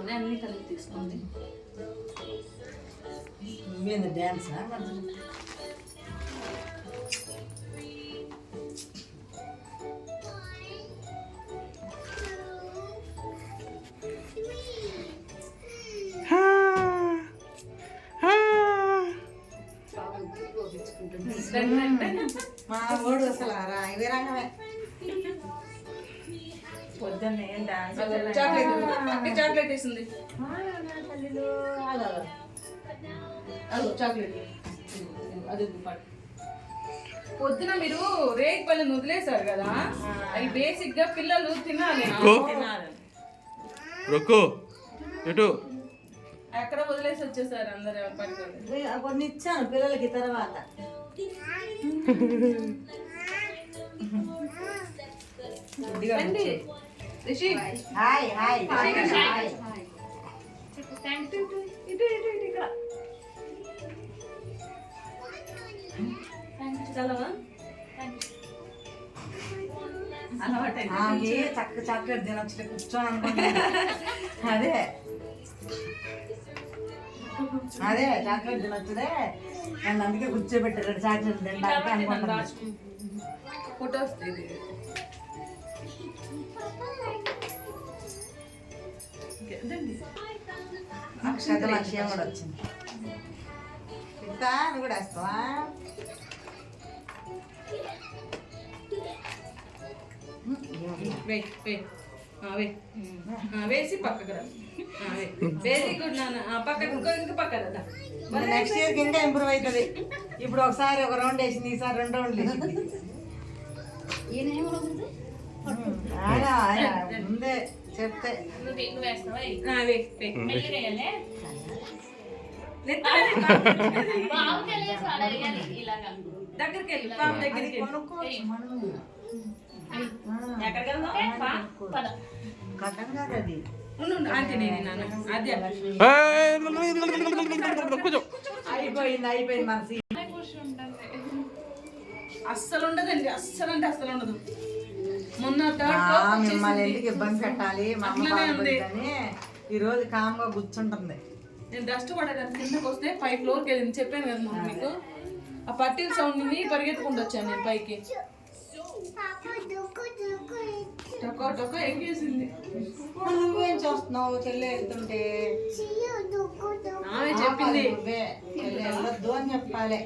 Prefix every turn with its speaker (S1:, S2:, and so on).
S1: తీసుకోండి, అన్ని కలిపి తీసుకోండి.
S2: డ్యాన్సా మా ఓడు అసలు ఇవే రంగమే
S1: పొద్దున్నే డాన్స్
S3: చాక్లెట్ వేసింది. చాక్లెట్ అది పొద్దున మీరు రేగి పళ్ళని వదిలేసారు కదా, అవి బేసిక్ గా పిల్లలు తినాలి. ఎక్కడ వదిలేసి వచ్చేసారు అందరు పట్టుకొని.
S2: కొన్ని ఇచ్చాను పిల్లలకి తర్వాత.
S3: రిషి
S2: హాయ్ హాయ్ చక్క చాక్లెట్ తినొచ్చు కూర్చొని అనుకుంటున్నా. అదే చాక్లెట్ తినొచ్చుదే, నన్ను అందుకే కూర్చోబెట్టారు చాక్లెట్ తినడానికి అనుకుంటున్నా.
S3: ఫోటో వస్తుంది.
S2: అక్షత లక్ష్యం కూడా వచ్చింది. ఇంకా నువ్వు కూడా వేస్తావా?
S3: వేసి పక్కకు రా. వెరీ గుడ్ నాన్న. పక్కకు ఇంకా పక్కన
S2: నెక్స్ట్ ఇయర్కి ఇంకా ఇంప్రూవ్ అవుతుంది. ఇప్పుడు ఒకసారి ఒక రౌండ్ వేసింది, ఈసారి 2 రౌండ్లు వేసింది. ముందే చెప్తే
S3: దగ్గరికి వెళ్ళి పాము దగ్గరికి
S2: అది అయిపోయింది మనసి.
S3: అస్సలు ఉండదండి, అస్సలు అంటే అస్సలు ఉండదు. మొన్న
S2: మిమ్మల్ని ఎందుకు ఇబ్బంది పెట్టాలి, మా అమ్మ ఈ రోజు కామ్గా కూర్చుంటుంది.
S3: నేను డస్ట్ పడేదాన్ని కిందకి వస్తే 5th ఫ్లోర్కి వెళ్ళింది, చెప్పాను కదా మా మీకు. ఆ పట్టీల సౌండ్ ని పరిగెత్తుకుంటూ వచ్చాను నేను పైకి. టొక్క ఎక్కేసింది.
S2: నువ్వేం చూస్తున్నావు చెల్లె వెళ్తుంటే?
S3: ఆమె చెప్పింది
S2: చెల్లె వెళ్ళొద్దు అని చెప్పాలి.